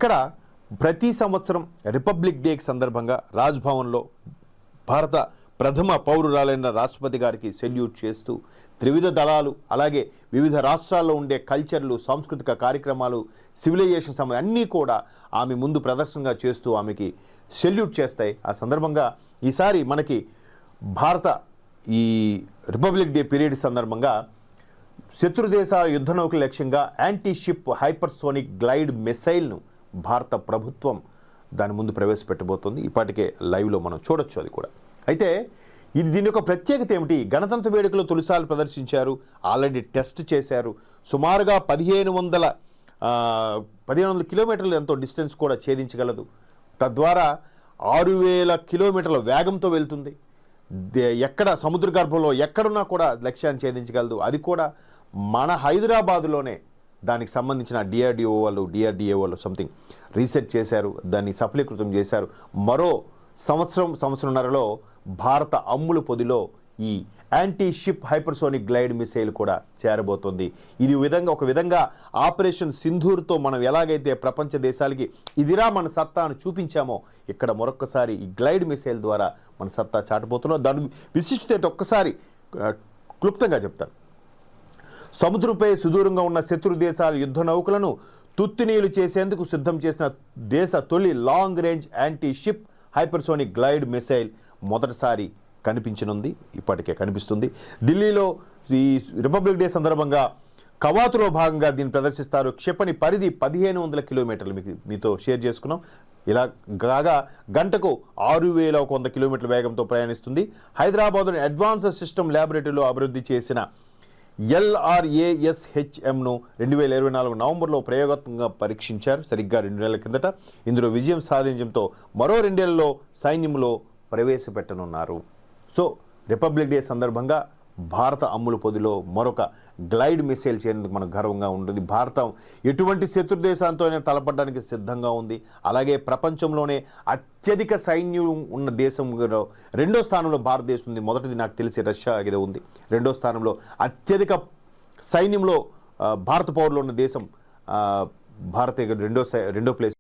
ఇక్కడ ప్రతి సంవత్సరం రిపబ్లిక్ డే సందర్భంగా రాజ్భవన్లో భారత ప్రథమ పౌరురాలైన రాష్ట్రపతి గారికి సెల్యూట్ చేస్తూ త్రివిధ దళాలు అలాగే వివిధ రాష్ట్రాల్లో ఉండే కల్చర్లు సాంస్కృతిక కార్యక్రమాలు సివిలైజేషన్ అన్నీ కూడా ఆమె ముందు ప్రదర్శనగా చేస్తూ ఆమెకి సెల్యూట్ చేస్తాయి. ఆ సందర్భంగా ఈసారి మనకి భారత ఈ రిపబ్లిక్ డే పీరియడ్ సందర్భంగా శత్రుదేశాల యుద్ధ నౌకల లక్ష్యంగా యాంటీ షిప్ హైపర్సోనిక్ గ్లైడ్ మిసైల్ను భారత ప్రభుత్వం దాని ముందు ప్రవేశపెట్టబోతోంది. ఇప్పటికే లైవ్లో మనం చూడొచ్చు అది కూడా. అయితే దీని యొక్క ప్రత్యేకత ఏమిటి? గణతంత్ర వేడుకలు తొలిసార్లు ప్రదర్శించారు, ఆల్రెడీ టెస్ట్ చేశారు. సుమారుగా 1500 కిలోమీటర్లు ఎంతో డిస్టెన్స్ కూడా ఛేదించగలదు. తద్వారా 6000 కిలోమీటర్ల వేగంతో వెళ్తుంది. ఎక్కడ సముద్ర గర్భంలో ఎక్కడున్నా కూడా లక్ష్యాన్ని ఛేదించగలదు. అది కూడా మన హైదరాబాదులోనే దానికి సంబంధించిన డిఆర్డిఓ వాళ్ళు సంథింగ్ రీసెర్చ్ చేశారు, దాన్ని సఫలీకృతం చేశారు. మరో సంవత్సరంన్నరలో భారత అమ్ముల పొదిలో ఈ anti ship hypersonic glide missile కూడా చేరబోతోంది. ఇది ఒక విధంగా ఆపరేషన్ సింధూర్తో మనం ఎలాగైతే ప్రపంచ దేశాలకి ఇదిరా మన సత్తాను చూపించామో, ఇక్కడ మరొక్కసారి ఈ గ్లైడ్ మిసైల్ ద్వారా మన సత్తా చాటబోతున్నాం. దాని విశిష్టత ఒక్కసారి క్లుప్తంగా చెప్తాను. సముద్రంపై సుదూరంగా ఉన్న శత్రు దేశాల యుద్ధ నౌకలను తుత్తునీలు చేసేందుకు సిద్ధం చేసిన దేశ తొలి long range anti ship hypersonic glide missile మొదటిసారి కనిపించనుంది, ఇప్పటికే కనిపిస్తుంది. ఢిల్లీలో ఈ రిపబ్లిక్ డే సందర్భంగా కవాతులో భాగంగా దీన్ని ప్రదర్శిస్తారు. క్షిపణి పరిధి 1500 కిలోమీటర్లు మీతో షేర్ చేసుకున్నాం. ఇలా కాగా గంటకు 6100 కిలోమీటర్ల వేగంతో ప్రయాణిస్తుంది. హైదరాబాద్లోని అడ్వాన్స్డ్ సిస్టమ్ ల్యాబొరేటరీలో అభివృద్ధి చేసిన LRASHMను 2024 నవంబర్లో ప్రయోగాత్మకంగా పరీక్షించారు, సరిగ్గా 2 నెలల కిందట. ఇందులో విజయం సాధించడంతో మరో 2 నెలల్లో సైన్యంలో ప్రవేశపెట్టనున్నారు. సో రిపబ్లిక్ డే సందర్భంగా భారత అమ్ముల పొదిలో మరొక గ్లైడ్ మిసైల్ చేరేందుకు మనకు గర్వంగా ఉంటుంది. భారతం ఎటువంటి శత్రు దేశాలతోనే తలపడడానికి సిద్ధంగా ఉంది. అలాగే ప్రపంచంలోనే అత్యధిక సైన్యం ఉన్న దేశంలో 2వ స్థానంలో భారతదేశం ఉంది. మొదటిది నాకు తెలిసి రష్యా ఏదో ఉంది. 2వ స్థానంలో అత్యధిక సైన్యంలో భారత పౌరులు ఉన్న దేశం భారత రెండో ప్లేస్.